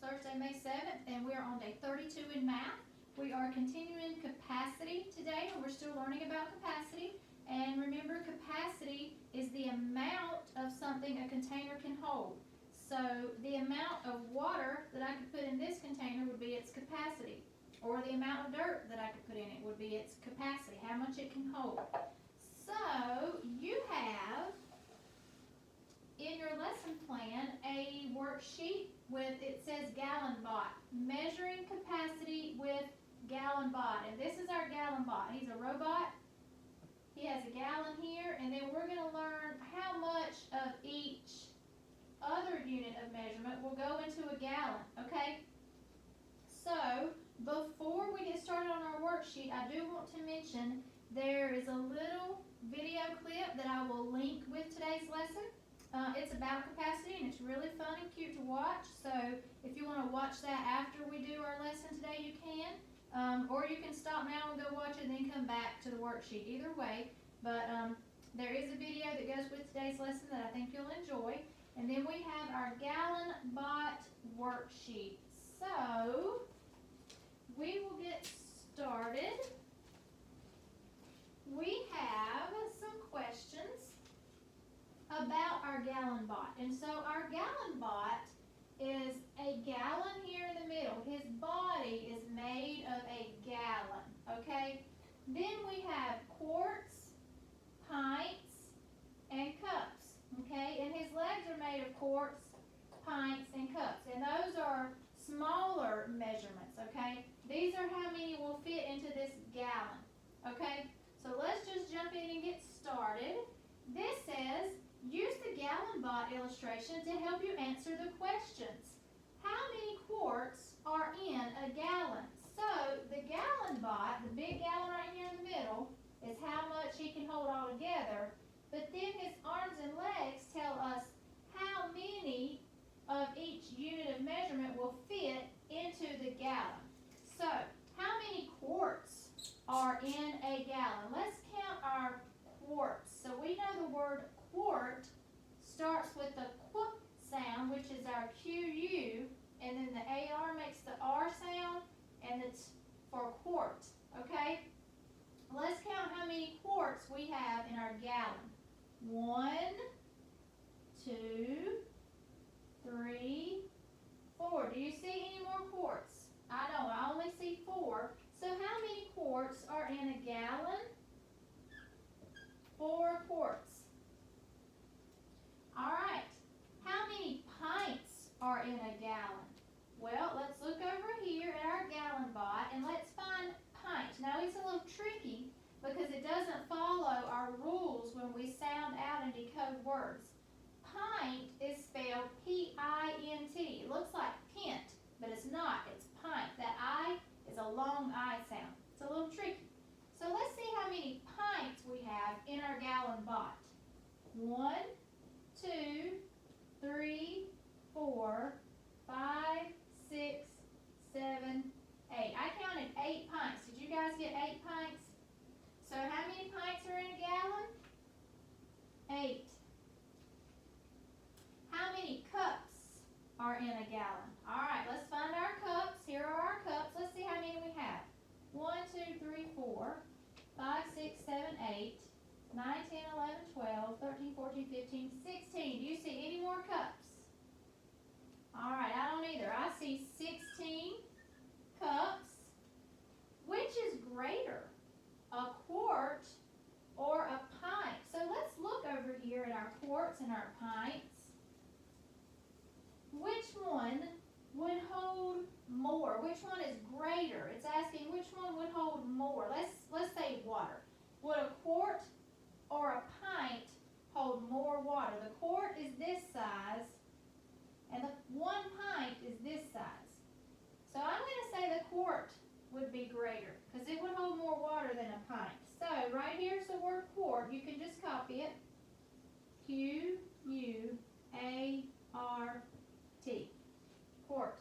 Thursday, May 7th, and we are on day 32 in math. We are continuing capacity today, and we're still learning about capacity. And remember, capacity is the amount of something a container can hold. So the amount of water that I could put in this container would be its capacity. Or the amount of dirt that I could put in it would be its capacity, how much it can hold. So you have in your lesson plan a worksheet with, it says gallon bot, measuring capacity with gallon bot. And this is our gallon bot. He's a robot. He has a gallon here, and then we're going to learn how much of each other unit of measurement will go into a gallon, okay? So, before we get started on our worksheet, I do want to mention there is a little video clip that I will link with today's lesson. It's about capacity, and it's really fun and cute to watch. So if you want to watch that after we do our lesson today, you can. Or you can stop now and go watch it and then come back to the worksheet. Either way, but there is a video that goes with today's lesson that I think you'll enjoy. And then we have our gallon bot worksheet. So we will get started. We have some questions about our gallon bot. And so our gallon bot is a gallon here in the middle. His body is made of a gallon, okay? Then we have quarts, pints, and cups, okay? And his legs are made of quarts, pints, and cups. And those are smaller measurements, okay? These are how many will fit into this gallon, okay? So let's just jump in and get started. This says, use the gallon bot illustration to help you answer the questions. How many quarts are in a gallon? So the gallon bot, the big gallon right here in the middle, is how much he can hold all together. But then his arms and legs tell us how many of each unit of measurement will fit into the gallon. So how many quarts are in a gallon? Let's count our quarts. So we know the word quart starts with the qu sound, which is our QU, and then the AR makes the R sound, and it's for quart, okay? Let's count how many quarts we have in our gallon. 1, 2, 3, 4. Do you see any more quarts? I don't. I only see 4. So how many quarts are in a gallon? 4 quarts. All right. How many pints are in a gallon? Well, let's look over here at our gallon bot and let's find pint. Now, it's a little tricky because it doesn't follow our rules when we sound out and decode words. Pint is spelled P-I-N-T. It looks like pint, but it's not. It's pint. That I is a long I sound. It's a little tricky. So let's see how many pints we have in our gallon bot. 1, 2, 3, 4, 5, 6, 7, 8. I counted 8 pints. Did you guys get 8 pints? So how many pints are in a gallon? 8. How many cups are in a gallon? All right, let's find our cups. Here are our cups. Let's see how many we have. 1, 2, 3, 4, 5, 6, 7, 8, 9, 10, 11, 12, 13, 14, 15, 16. Do you see any more cups? All right, I don't either. I see 16 cups. Which is greater, a quart or a pint? So let's look over here at our quarts and our pints. Which one would hold more? Which one is greater? It's asking which one would hold more. Let's say water. Would a quart or a pint hold more water? The quart is this size, and the 1 pint is this size. So I'm going to say the quart would be greater because it would hold more water than a pint. So right here's the word quart. You can just copy it. Q-U-A-R-T. Quart.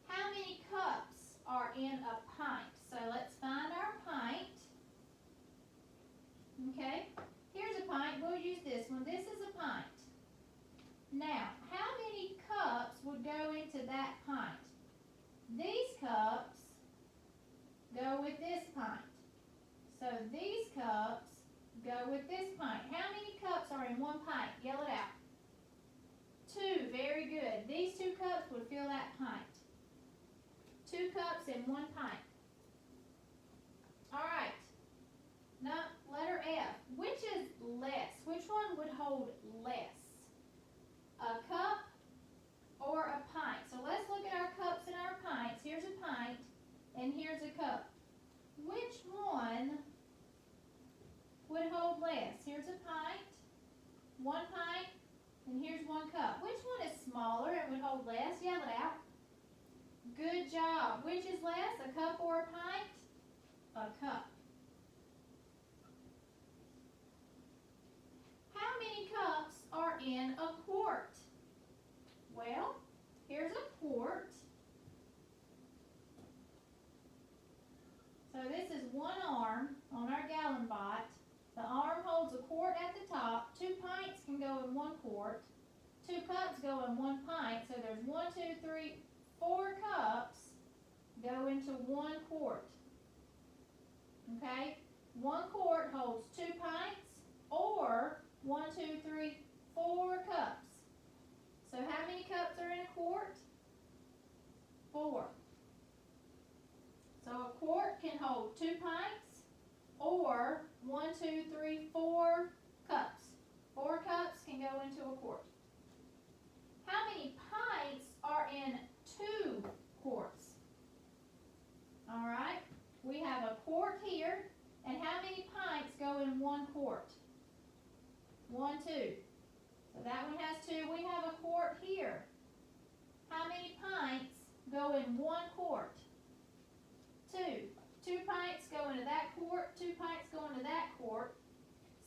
How many cups are in a pint? So let's find our pint. Okay, here's a pint. We'll use this one. This is a pint. Now, how many cups would go 1 pint. Yell it out. 2, very good. These 2 cups would fill that pint. 2 cups and 1 pint. All right. Now, letter F. Which is less? Which one would hold less? A cup or a pint? So let's look at our cups and our pints. Here's a pint and here's a cup. Which one would hold less? Here's a pint, 1 pint, and here's 1 cup. Which one is smaller and would hold less? Yell it out. Good job. Which is less, a cup or a pint? A cup. How many cups are in a quart? Well, here's a quart. So this is 1 arm on our gallon bot. The arm holds a quart at the top. 2 pints can go in 1 quart. 2 cups go in 1 pint. So there's 1, 2, 3, 4 cups go into 1 quart. Okay? 1 quart holds 2 pints or 1, 2, 3, 4 cups. So how many cups are in a quart? 4. So a quart can hold 2 pints or 1, 2, 3, 4 cups. 4 cups can go into a quart. How many pints are in 2 quarts? All right, we have a quart here, and how many pints go in 1 quart? 1, 2. So that one has 2. We have a quart here. How many pints go in 1 quart? 2. 2 pints go into that quart. 2 pints go into that quart.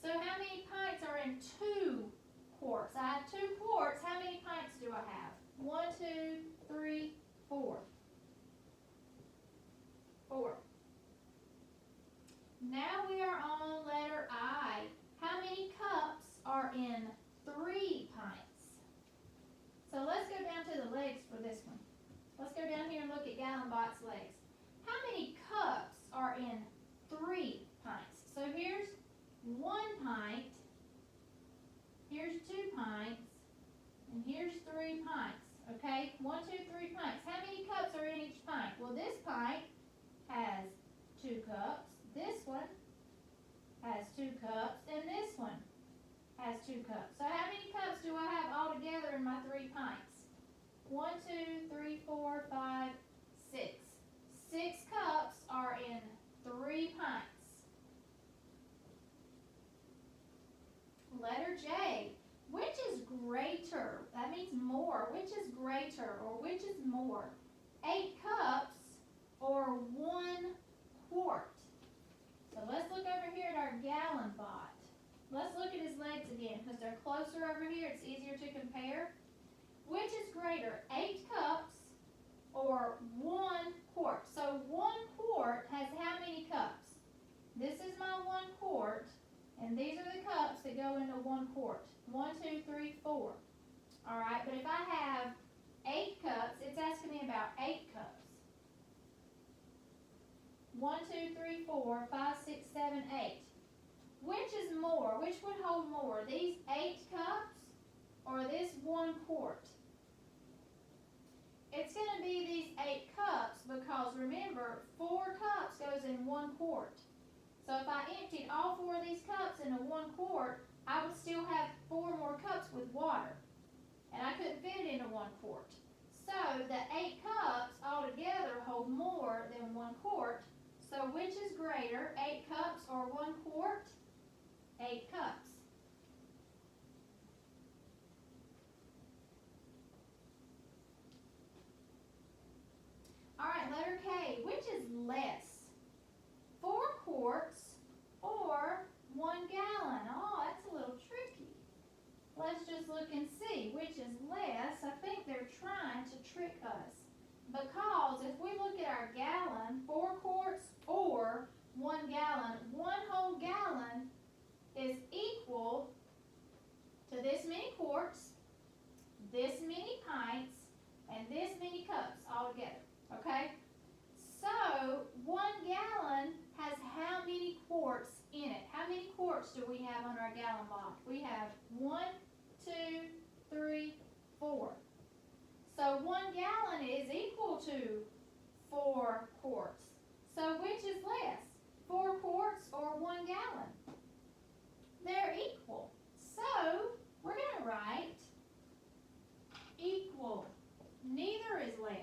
So how many pints are in 2 quarts? I have 2 quarts. How many pints do I have? 1, 2, 3, 4. 4. Now we are on letter I. How many cups are in 3 pints? So let's go down to the legs for this one. Let's go down here and look at gallon bot's legs. How many cups are in 3 pints? So here's 1 pint, here's 2 pints, and here's 3 pints. Okay, 1, 2, 3 pints. How many cups are in each pint? Well, this pint has 2 cups, this one has 2 cups, and this one has 2 cups. So how many cups do I have all together in my 3 pints? 1, 2, 3, 4, 5, 6. 6 cups are in 3 pints. Letter J. Which is greater? That means more. Which is greater or which is more? 8 cups or 1 quart? So let's look over here at our gallon bot. Let's look at his legs again because they're closer over here. It's easier to compare. Which is greater, 8 cups or 1 quart? So 1 quart has how many cups? This is my 1 quart, and these are the cups that go into 1 quart. 1, 2, 3, 4. All right, but if I have 8 cups, it's asking me about 8 cups. 1, 2, 3, 4, 5, 6, 7, 8. Which is more? Which would hold more? These 8 cups or this 1 quart? It's going to be these 8 cups because remember, 4 cups goes in 1 quart. So if I emptied all 4 of these cups into 1 quart, I would still have 4 more cups with water. And I couldn't fit it into 1 quart. So the 8 cups altogether hold more than 1 quart. So which is greater, 8 cups or 1 quart? 8 cups. All right, letter K. Which is less? 4 quarts or 1 gallon? Oh, that's a little tricky. Let's just look and see which is less. I think they're trying to trick us. Because if we look at our gallon, 4 quarts or 1 gallon, 1 whole gallon is equal to this many quarts, this many pints, and this many cups all together. Okay? So 1 gallon has how many quarts in it? How many quarts do we have on our gallon bottle? We have 1 4. So 1 gallon is equal to 4 quarts. So which is less, 4 quarts or 1 gallon? They're equal. So we're going to write equal. Neither is less.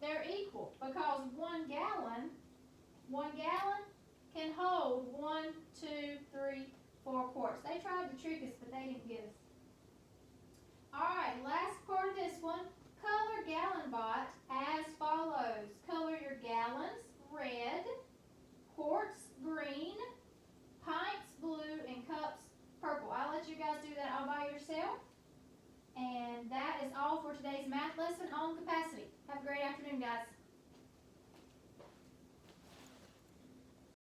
They're equal because 1 gallon can hold 1, 2, 3, 4 quarts. They tried to trick us, but they didn't get us. Alright, last part of this one. Color GallonBot as follows. Color your gallons red, quarts green, pints blue, and cups purple. I'll let you guys do that all by yourself. And that is all for today's math lesson on capacity. Have a great afternoon, guys.